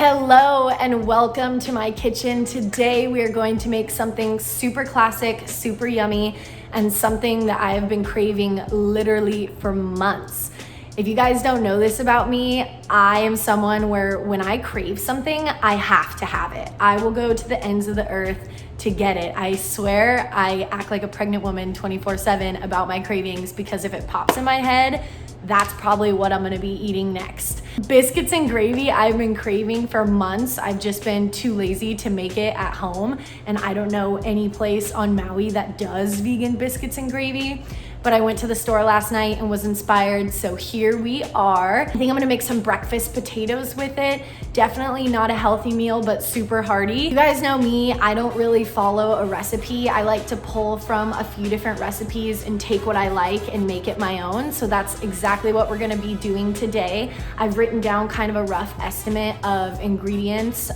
Hello and welcome to my kitchen. Today we are going to make something super classic, super yummy, and something that I have been craving literally for months. If you guys don't know this about me, I am someone where when I crave something, I have to have it. I will go to the ends of the earth to get it. I swear I act like a pregnant woman 24/7 about my cravings, because if it pops in my head, that's probably what I'm gonna be eating next. Biscuits and gravy I've been craving for months. I've just been too lazy to make it at home, and I don't know any place on Maui that does vegan biscuits and gravy. But I went to the store last night and was inspired, so here we are. I think I'm gonna make some breakfast potatoes with it. Definitely not a healthy meal, but super hearty. You guys know me, I don't really follow a recipe. I like to pull from a few different recipes and take what I like and make it my own. So that's exactly what we're gonna be doing today. I've written down kind of a rough estimate of ingredients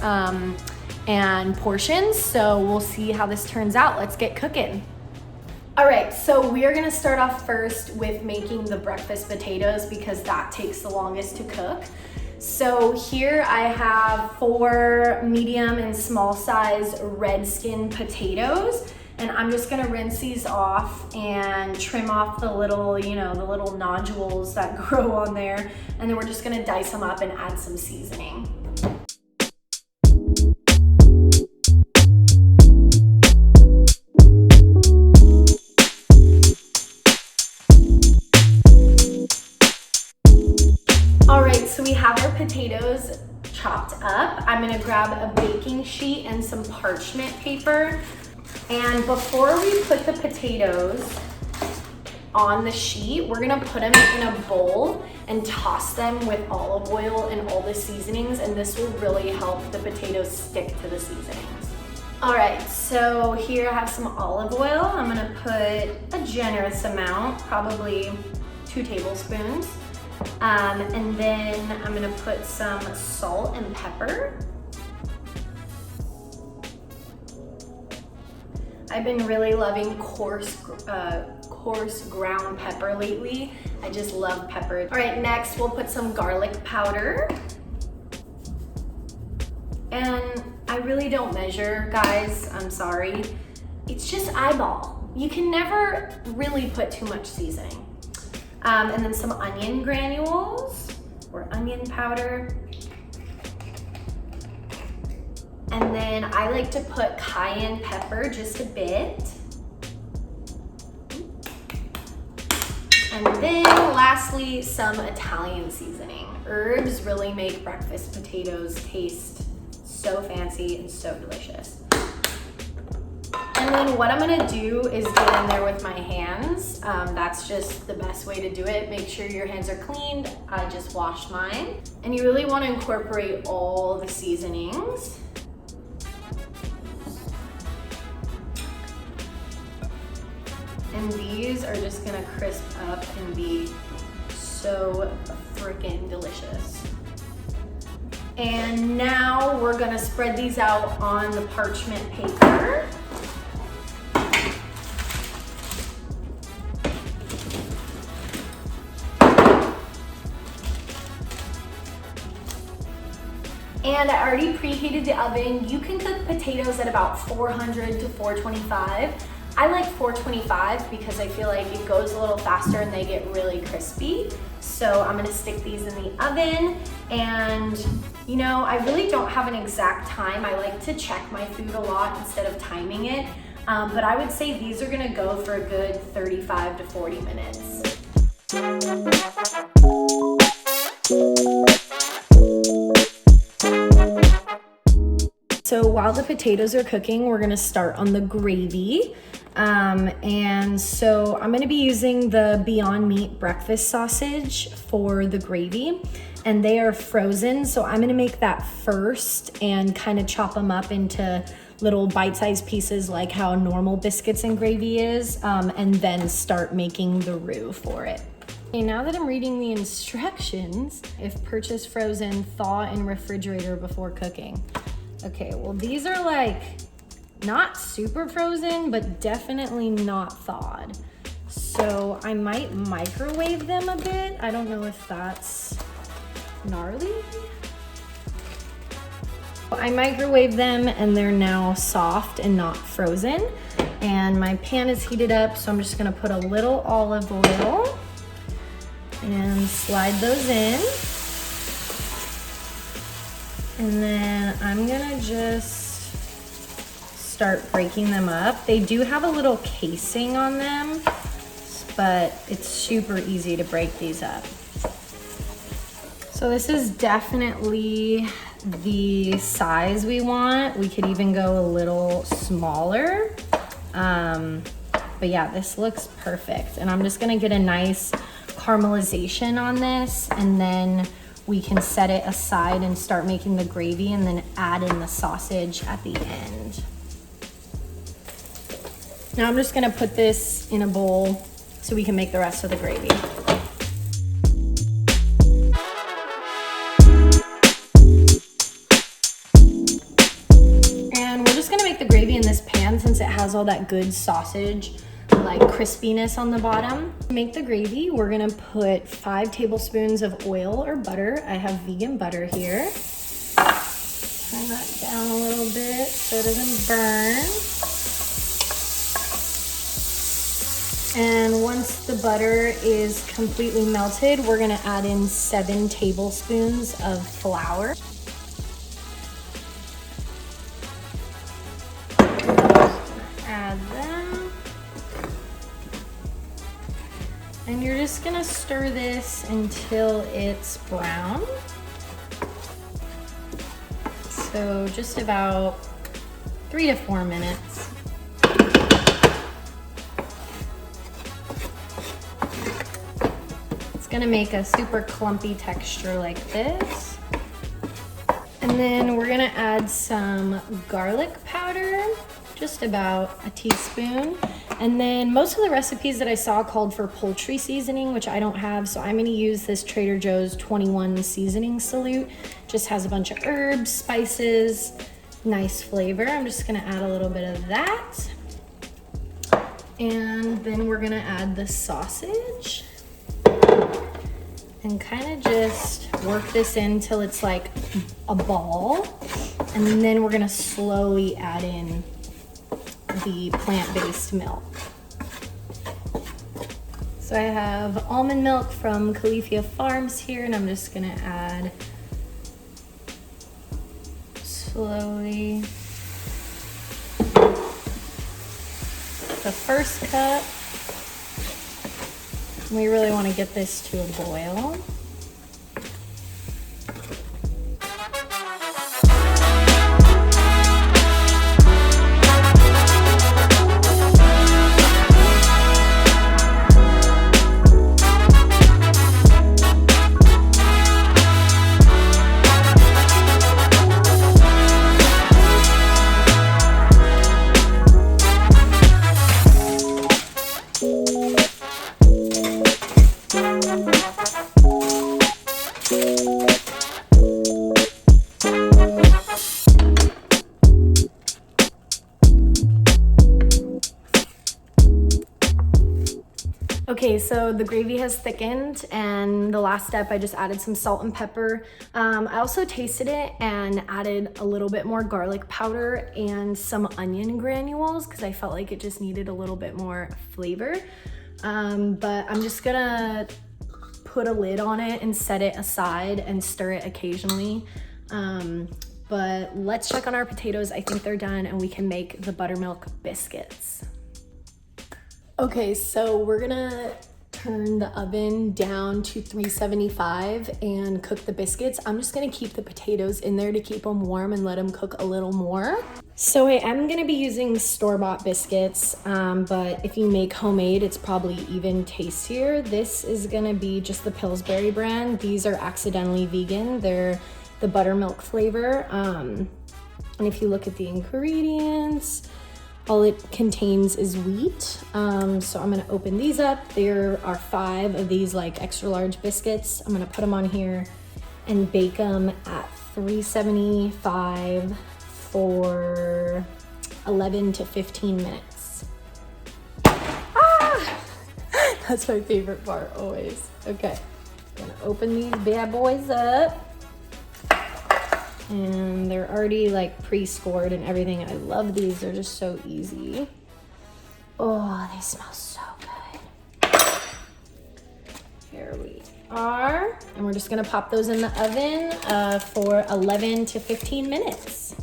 and portions, so we'll see how this turns out. Let's get cooking. All right, so we are gonna start off first with making the breakfast potatoes because that takes the longest to cook. So here I have 4 medium and small size red skin potatoes, and I'm just gonna rinse these off and trim off the little, the little nodules that grow on there. And then we're just gonna dice them up and add some seasoning. So we have our potatoes chopped up. I'm gonna grab a baking sheet and some parchment paper. And before we put the potatoes on the sheet, we're gonna put them in a bowl and toss them with olive oil and all the seasonings, and this will really help the potatoes stick to the seasonings. All right, so here I have some olive oil. I'm gonna put a generous amount, probably 2 tablespoons. And then I'm gonna put some salt and pepper. I've been really loving coarse ground pepper lately. I just love pepper. All right, next we'll put some garlic powder. And I really don't measure, guys, I'm sorry. It's just eyeball. You can never really put too much seasoning. And then some onion granules or onion powder. And then I like to put cayenne pepper just a bit. And then lastly, some Italian seasoning. Herbs really make breakfast potatoes taste so fancy and so delicious. And then what I'm gonna do is get in there with my hands. That's just the best way to do it. Make sure your hands are cleaned. I just washed mine. And you really wanna incorporate all the seasonings. And these are just gonna crisp up and be so freaking delicious. And now we're gonna spread these out on the parchment paper. And I already preheated the oven. You can cook potatoes at about 400 to 425. I like 425 because I feel like it goes a little faster and they get really crispy. So I'm gonna stick these in the oven. And I really don't have an exact time. I like to check my food a lot instead of timing it. But I would say these are gonna go for a good 35 to 40 minutes. So while the potatoes are cooking, we're gonna start on the gravy. And so I'm gonna be using the Beyond Meat breakfast sausage for the gravy, and they are frozen. So I'm gonna make that first and kind of chop them up into little bite-sized pieces like how normal biscuits and gravy is, and then start making the roux for it. Okay, now that I'm reading the instructions, if purchased frozen, thaw in refrigerator before cooking. Okay, well these are like not super frozen, but definitely not thawed. So I might microwave them a bit. I don't know if that's gnarly. I microwaved them and they're now soft and not frozen. And my pan is heated up, so I'm just gonna put a little olive oil and slide those in. And then I'm gonna just start breaking them up. They do have a little casing on them, but it's super easy to break these up. So this is definitely the size we want. We could even go a little smaller. But yeah, this looks perfect. And I'm just gonna get a nice caramelization on this, and then we can set it aside and start making the gravy and then add in the sausage at the end. Now I'm just gonna put this in a bowl so we can make the rest of the gravy. And we're just gonna make the gravy in this pan since it has all that good sausage like crispiness on the bottom. To make the gravy, we're gonna put 5 tablespoons of oil or butter. I have vegan butter here. Turn that down a little bit so it doesn't burn. And once the butter is completely melted, we're gonna add in 7 tablespoons of flour. Add them. And you're just gonna stir this until it's brown. So just about 3 to 4 minutes. It's gonna make a super clumpy texture like this. And then we're gonna add some garlic powder, just about a teaspoon. And then most of the recipes that I saw called for poultry seasoning, which I don't have, so I'm gonna use this Trader Joe's 21 seasoning salute. Just has a bunch of herbs, spices, nice flavor. I'm just gonna add a little bit of that. And then we're gonna add the sausage and kind of just work this in till it's like a ball. And then we're gonna slowly add in the plant-based milk. So I have almond milk from Califia Farms here, and I'm just gonna add slowly the first cup. We really want to get this to a boil. Okay, so the gravy has thickened, and the last step, I just added some salt and pepper. I also tasted it and added a little bit more garlic powder and some onion granules because I felt like it just needed a little bit more flavor. But I'm just gonna put a lid on it and set it aside and stir it occasionally. But let's check on our potatoes. I think they're done and we can make the buttermilk biscuits. Okay, so we're gonna turn the oven down to 375 and cook the biscuits. I'm just gonna keep the potatoes in there to keep them warm and let them cook a little more. So I am gonna be using store-bought biscuits, but if you make homemade, it's probably even tastier. This is gonna be just the Pillsbury brand. These are accidentally vegan. They're the buttermilk flavor. And if you look at the ingredients, all it contains is wheat. So I'm gonna open these up. There are 5 of these like extra large biscuits. I'm gonna put them on here and bake them at 375 for 11 to 15 minutes. Ah! That's my favorite part always. Okay, gonna open these bad boys up. And they're already like pre-scored and everything. I love these, they're just so easy. Oh, they smell so good. Here we are. And we're just gonna pop those in the oven for 11 to 15 minutes.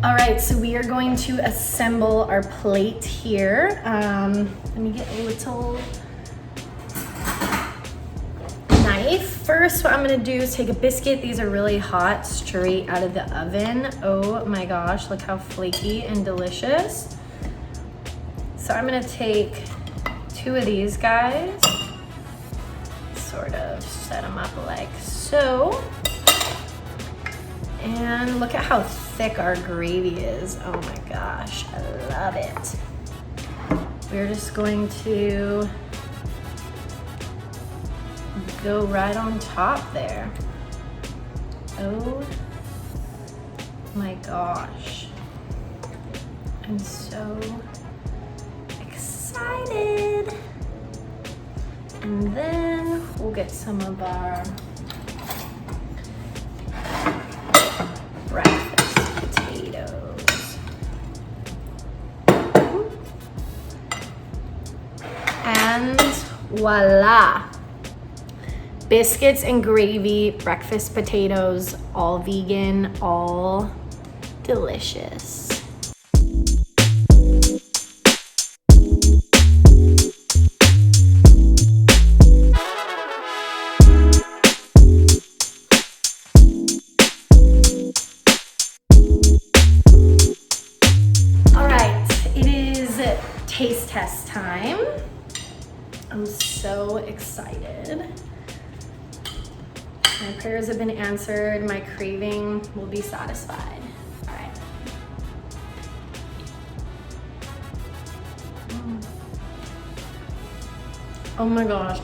All right, so we are going to assemble our plate here. Let me get a little knife. First, what I'm gonna do is take a biscuit. These are really hot, straight out of the oven. Oh my gosh, look how flaky and delicious. So I'm gonna take 2 of these guys, sort of set them up like so. And look at how thick our gravy is. Oh my gosh, I love it. We're just going to go right on top there. Oh my gosh. I'm so excited. And then we'll get some of our breakfast potatoes. And voila. Biscuits and gravy, breakfast potatoes, all vegan, all delicious. Taste test time. I'm so excited. My prayers have been answered. My craving will be satisfied. All right. Oh my gosh.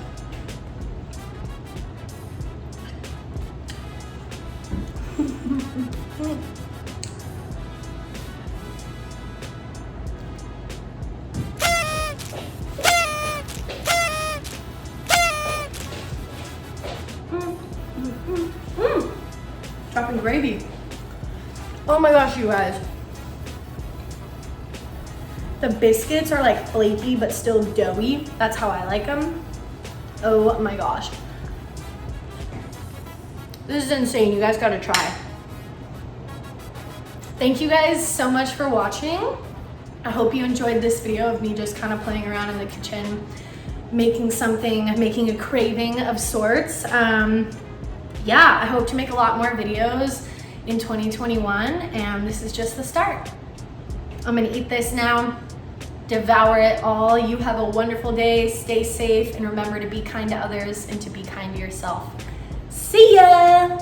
Chopping gravy. Oh my gosh, you guys. The biscuits are like flaky but still doughy. That's how I like them. Oh my gosh. This is insane. You guys gotta try. Thank you guys so much for watching. I hope you enjoyed this video of me just kind of playing around in the kitchen, making a craving of sorts. Yeah, I hope to make a lot more videos in 2021, and this is just the start. I'm gonna eat this now, devour it all. You have a wonderful day, stay safe, and remember to be kind to others and to be kind to yourself. See ya!